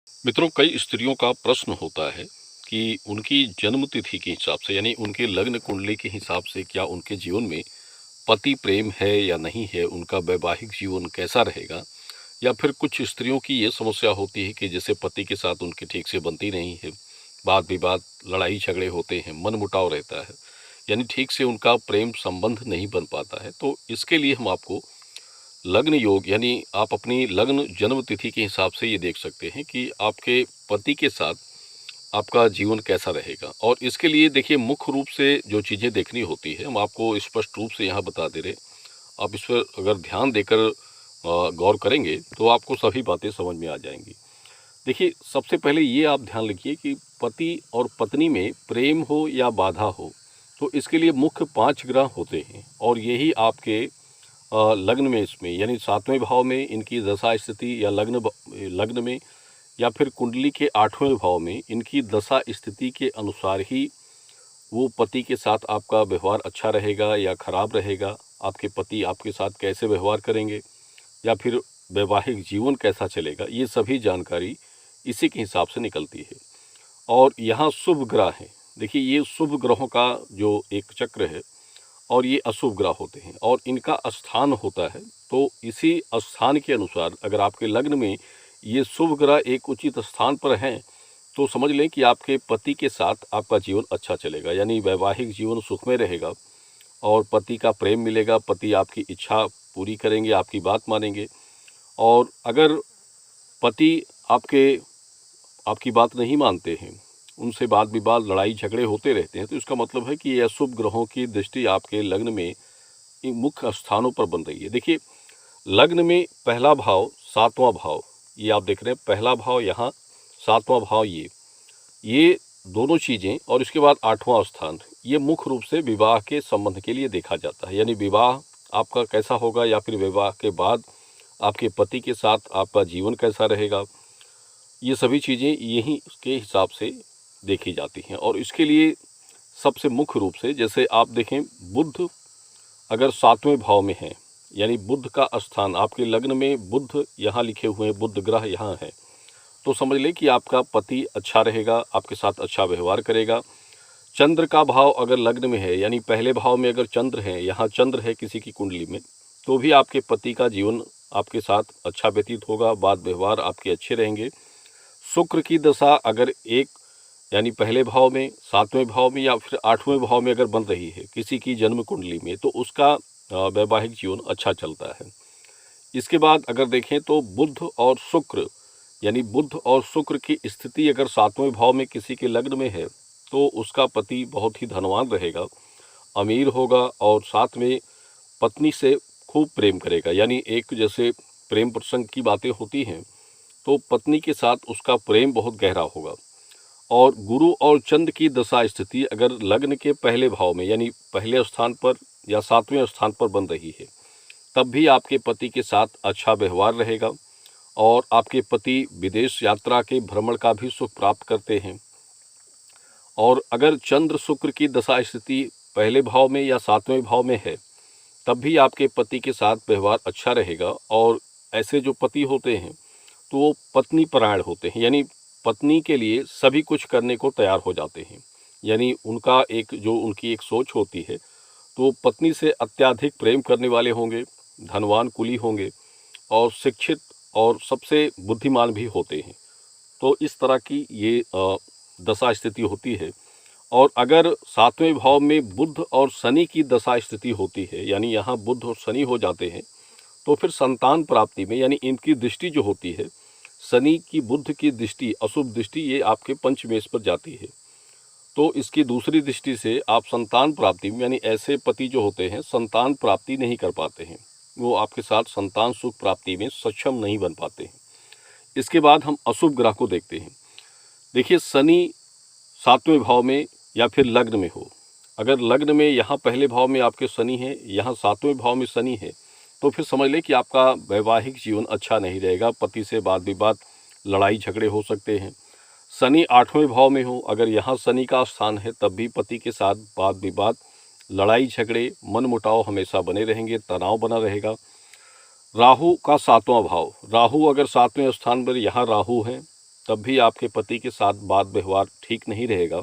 मित्रों, कई स्त्रियों का प्रश्न होता है कि उनकी जन्म तिथि के हिसाब से यानी उनके लग्न कुंडली के हिसाब से क्या उनके जीवन में पति प्रेम है या नहीं है, उनका वैवाहिक जीवन कैसा रहेगा। या फिर कुछ स्त्रियों की ये समस्या होती है कि जैसे पति के साथ उनकी ठीक से बनती नहीं है, वाद विवाद, लड़ाई झगड़े होते हैं, मनमुटाव रहता है, यानी ठीक से उनका प्रेम संबंध नहीं बन पाता है। तो इसके लिए हम आपको लग्न योग यानी आप अपनी लग्न जन्म तिथि के हिसाब से ये देख सकते हैं कि आपके पति के साथ आपका जीवन कैसा रहेगा। और इसके लिए देखिए, मुख्य रूप से जो चीज़ें देखनी होती है हम आपको स्पष्ट रूप से यहाँ बता दे रहे। आप इस पर अगर ध्यान देकर गौर करेंगे तो आपको सभी बातें समझ में आ जाएंगी। देखिए, सबसे पहले ये आप ध्यान रखिए कि पति और पत्नी में प्रेम हो या बाधा हो, तो इसके लिए मुख्य 5 ग्रह होते हैं और यही आपके लग्न में इसमें यानी 7वें भाव में इनकी दशा स्थिति या लग्न में या फिर कुंडली के 8वें भाव में इनकी दशा स्थिति के अनुसार ही वो पति के साथ आपका व्यवहार अच्छा रहेगा या खराब रहेगा, आपके पति आपके साथ कैसे व्यवहार करेंगे या फिर वैवाहिक जीवन कैसा चलेगा, ये सभी जानकारी इसी के हिसाब से निकलती है। और यहाँ शुभ ग्रह हैं। देखिए, ये शुभ ग्रहों का जो एक चक्र है और ये अशुभ ग्रह होते हैं और इनका स्थान होता है। तो इसी स्थान के अनुसार अगर आपके लग्न में ये शुभ ग्रह एक उचित स्थान पर हैं, तो समझ लें कि आपके पति के साथ आपका जीवन अच्छा चलेगा, यानी वैवाहिक जीवन सुखमय रहेगा और पति का प्रेम मिलेगा, पति आपकी इच्छा पूरी करेंगे, आपकी बात मानेंगे। और अगर पति आपके आपकी बात नहीं मानते हैं, उनसे वाद विवाद, लड़ाई झगड़े होते रहते हैं, तो इसका मतलब है कि ये अशुभ ग्रहों की दृष्टि आपके लग्न में इन मुख्य स्थानों पर बन रही है। देखिए, लग्न में पहला भाव, 7वां भाव, ये आप देख रहे हैं, पहला भाव यहाँ, 7वां भाव ये दोनों चीज़ें और इसके बाद 8वां स्थान, ये मुख्य रूप से विवाह के संबंध के लिए देखा जाता है। यानी विवाह आपका कैसा होगा या फिर विवाह के बाद आपके पति के साथ आपका जीवन कैसा रहेगा, ये सभी चीज़ें यहीं के हिसाब से देखी जाती हैं। और इसके लिए सबसे मुख्य रूप से जैसे आप देखें, बुध अगर 7वें भाव में है, यानी बुध का स्थान आपके लग्न में, बुध यहाँ लिखे हुए हैं, बुध ग्रह यहाँ है, तो समझ लें कि आपका पति अच्छा रहेगा, आपके साथ अच्छा व्यवहार करेगा। चंद्र का भाव अगर लग्न में है, यानी पहले भाव में अगर चंद्र है, यहाँ चंद्र है किसी की कुंडली में, तो भी आपके पति का जीवन आपके साथ अच्छा व्यतीत होगा, वाद व्यवहार आपके अच्छे रहेंगे। शुक्र की दशा अगर एक यानी पहले भाव में, 7वें भाव में या फिर 8वें भाव में अगर बन रही है किसी की जन्म कुंडली में, तो उसका वैवाहिक जीवन अच्छा चलता है। इसके बाद अगर देखें तो बुध और शुक्र, यानी बुध और शुक्र की स्थिति अगर 7वें भाव में किसी के लग्न में है, तो उसका पति बहुत ही धनवान रहेगा, अमीर होगा और साथ में पत्नी से खूब प्रेम करेगा। यानी एक जैसे प्रेम प्रसंग की बातें होती हैं, तो पत्नी के साथ उसका प्रेम बहुत गहरा होगा। और गुरु और चंद्र की दशा स्थिति अगर लग्न के पहले भाव में, यानी पहले स्थान पर या 7वें स्थान पर बन रही है, तब भी आपके पति के साथ अच्छा व्यवहार रहेगा और आपके पति विदेश यात्रा के भ्रमण का भी सुख प्राप्त करते हैं। और अगर चंद्र शुक्र की दशा स्थिति पहले भाव में या 7वें भाव में है, तब भी आपके पति के साथ व्यवहार अच्छा रहेगा। और ऐसे जो पति होते हैं तो वो पत्नी परायण होते हैं, यानी पत्नी के लिए सभी कुछ करने को तैयार हो जाते हैं। यानी उनका उनकी एक सोच होती है, तो पत्नी से अत्यधिक प्रेम करने वाले होंगे, धनवान कुली होंगे और शिक्षित और सबसे बुद्धिमान भी होते हैं। तो इस तरह की ये दशा स्थिति होती है। और अगर 7वें भाव में बुध और शनि की दशा स्थिति होती है, यानी यहाँ बुध और शनि हो जाते हैं, तो फिर संतान प्राप्ति में, यानी इनकी दृष्टि जो होती है, शनि की बुध की दृष्टि, अशुभ दृष्टि, ये आपके पंचमेश पर जाती है। तो इसकी दूसरी दृष्टि से आप संतान प्राप्ति में, यानी ऐसे पति जो होते हैं संतान प्राप्ति नहीं कर पाते हैं, वो आपके साथ संतान सुख प्राप्ति में सक्षम नहीं बन पाते हैं। इसके बाद हम अशुभ ग्रह को देखते हैं। देखिए, शनि 7वें भाव में या फिर लग्न में हो, अगर लग्न में यहाँ पहले भाव में आपके शनि है, यहाँ 7वें भाव में शनि है, तो फिर समझ लें कि आपका वैवाहिक जीवन अच्छा नहीं रहेगा, पति से वाद विवाद, लड़ाई झगड़े हो सकते हैं। शनि 8वें भाव में हो, अगर यहाँ शनि का स्थान है, तब भी पति के साथ वाद विवाद, लड़ाई झगड़े, मनमुटाव हमेशा बने रहेंगे, तनाव बना रहेगा। राहु का 7वां भाव, राहु अगर 7वें स्थान पर यहाँ राहु है, तब भी आपके पति के साथ बात व्यवहार ठीक नहीं रहेगा,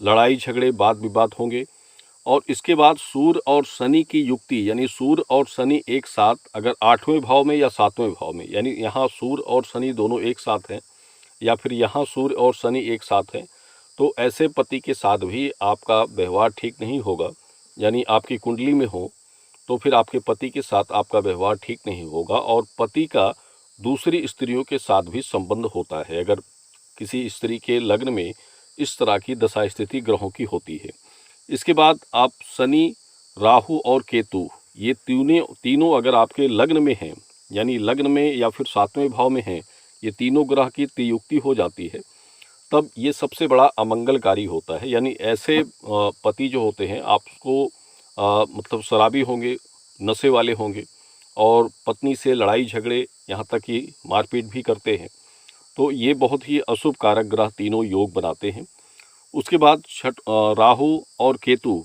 लड़ाई झगड़े वाद विवाद होंगे। और इसके बाद सूर्य और शनि की युक्ति, यानी सूर्य और शनि एक साथ अगर 8वें भाव में या 7वें भाव में, यानी यहाँ सूर्य और शनि दोनों एक साथ हैं या फिर यहाँ सूर्य और शनि एक साथ हैं, तो ऐसे पति के साथ भी आपका व्यवहार ठीक नहीं होगा। यानी आपकी कुंडली में हो तो फिर आपके पति के साथ आपका व्यवहार ठीक नहीं होगा और पति का दूसरी स्त्रियों के साथ भी संबंध होता है अगर किसी स्त्री के लग्न में इस तरह की दशा स्थिति ग्रहों की होती है। इसके बाद आप शनि, राहु और केतु, ये तीनों अगर आपके लग्न में हैं, यानी लग्न में या फिर 7वें भाव में हैं, ये तीनों ग्रह की त्रियुक्ति हो जाती है, तब ये सबसे बड़ा अमंगलकारी होता है। यानी ऐसे पति जो होते हैं आपको मतलब शराबी होंगे, नशे वाले होंगे और पत्नी से लड़ाई झगड़े यहाँ तक कि मारपीट भी करते हैं, तो ये बहुत ही अशुभ कारक ग्रह तीनों योग बनाते हैं। उसके बाद राहु और केतु,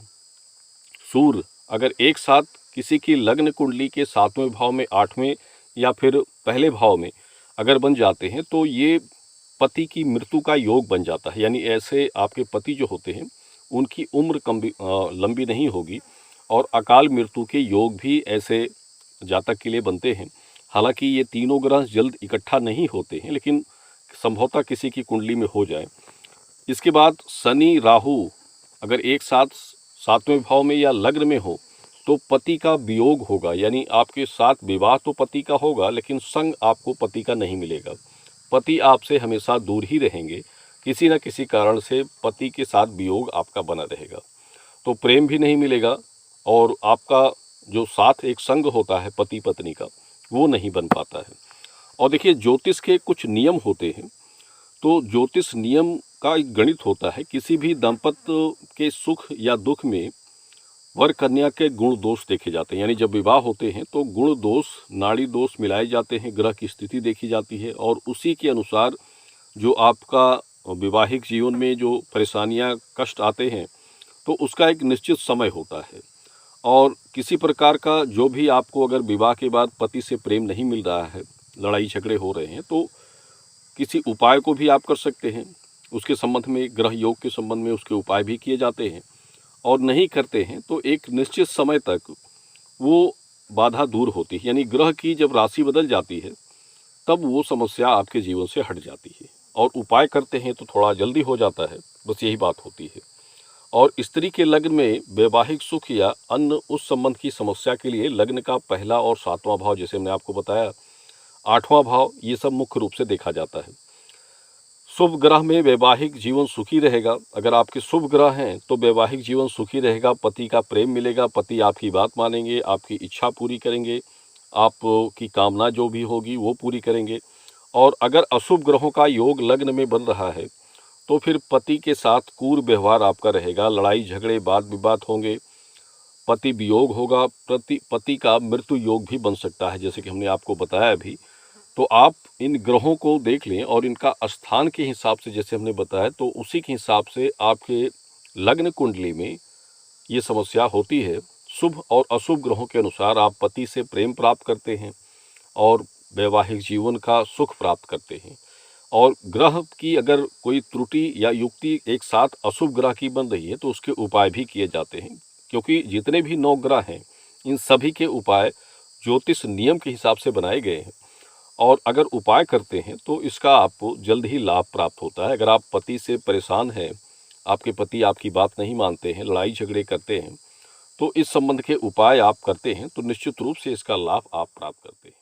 सूर्य अगर एक साथ किसी की लग्न कुंडली के 7वें भाव में, 8वें या फिर पहले भाव में अगर बन जाते हैं तो ये पति की मृत्यु का योग बन जाता है। यानी ऐसे आपके पति जो होते हैं उनकी उम्र लंबी नहीं होगी और अकाल मृत्यु के योग भी ऐसे जातक के लिए बनते हैं। हालांकि ये तीनों ग्रह जल्द इकट्ठा नहीं होते हैं, लेकिन संभवतः किसी की कुंडली में हो जाए। इसके बाद शनि राहु अगर एक साथ 7वें भाव में या लग्न में हो तो पति का वियोग होगा। यानी आपके साथ विवाह तो पति का होगा लेकिन संग आपको पति का नहीं मिलेगा। पति आपसे हमेशा दूर ही रहेंगे, किसी न किसी कारण से पति के साथ वियोग आपका बना रहेगा, तो प्रेम भी नहीं मिलेगा और आपका जो साथ एक संग होता है पति पत्नी का वो नहीं बन पाता है। और देखिए ज्योतिष के कुछ नियम होते हैं, तो ज्योतिष नियम का एक गणित होता है। किसी भी दंपत्ति के सुख या दुख में वर कन्या के गुण दोष देखे जाते हैं। यानी जब विवाह होते हैं तो गुण दोष, नाड़ी दोष मिलाए जाते हैं, ग्रह की स्थिति देखी जाती है और उसी के अनुसार जो आपका वैवाहिक जीवन में जो परेशानियां, कष्ट आते हैं तो उसका एक निश्चित समय होता है। और किसी प्रकार का जो भी आपको अगर विवाह के बाद पति से प्रेम नहीं मिल रहा है, लड़ाई झगड़े हो रहे हैं, तो किसी उपाय को भी आप कर सकते हैं। उसके संबंध में, ग्रह योग के संबंध में उसके उपाय भी किए जाते हैं। और नहीं करते हैं तो एक निश्चित समय तक वो बाधा दूर होती है। यानी ग्रह की जब राशि बदल जाती है तब वो समस्या आपके जीवन से हट जाती है। और उपाय करते हैं तो थोड़ा जल्दी हो जाता है, बस यही बात होती है। और स्त्री के लग्न में वैवाहिक सुख या अन्य उस संबंध की समस्या के लिए लग्न का पहला और 7वां भाव, जैसे हमने आपको बताया, 8वां भाव, ये सब मुख्य रूप से देखा जाता है। शुभ ग्रह में वैवाहिक जीवन सुखी रहेगा। अगर आपके शुभ ग्रह हैं तो वैवाहिक जीवन सुखी रहेगा, पति का प्रेम मिलेगा, पति आपकी बात मानेंगे, आपकी इच्छा पूरी करेंगे, आपकी कामना जो भी होगी वो पूरी करेंगे। और अगर अशुभ ग्रहों का योग लग्न में बन रहा है तो फिर पति के साथ क्रूर व्यवहार आपका रहेगा, लड़ाई झगड़े वाद विवाद होंगे, पति वियोग होगा, पति का मृत्यु योग भी बन सकता है, जैसे कि हमने आपको बताया अभी। तो आप इन ग्रहों को देख लें और इनका स्थान के हिसाब से, जैसे हमने बताया, तो उसी के हिसाब से आपके लग्न कुंडली में ये समस्या होती है। शुभ और अशुभ ग्रहों के अनुसार आप पति से प्रेम प्राप्त करते हैं और वैवाहिक जीवन का सुख प्राप्त करते हैं। और ग्रह की अगर कोई त्रुटि या युक्ति एक साथ अशुभ ग्रह की बन रही है तो उसके उपाय भी किए जाते हैं, क्योंकि जितने भी 9 ग्रह हैं इन सभी के उपाय ज्योतिष नियम के हिसाब से बनाए गए हैं। और अगर उपाय करते हैं तो इसका आपको जल्द ही लाभ प्राप्त होता है। अगर आप पति से परेशान हैं, आपके पति आपकी बात नहीं मानते हैं, लड़ाई झगड़े करते हैं, तो इस संबंध के उपाय आप करते हैं तो निश्चित रूप से इसका लाभ आप प्राप्त करते हैं।